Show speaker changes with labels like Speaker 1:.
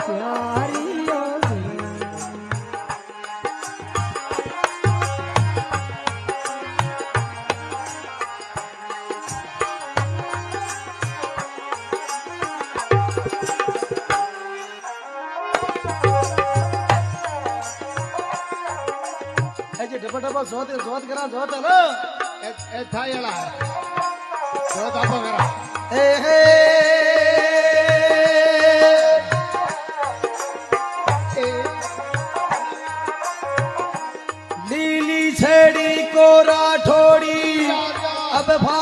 Speaker 1: प्यारियो
Speaker 2: डबा डबा जोत करा जोत है ना ए थायला जोत आपो करा ए हे
Speaker 1: लीली छड़ी को राठौड़ी अब भा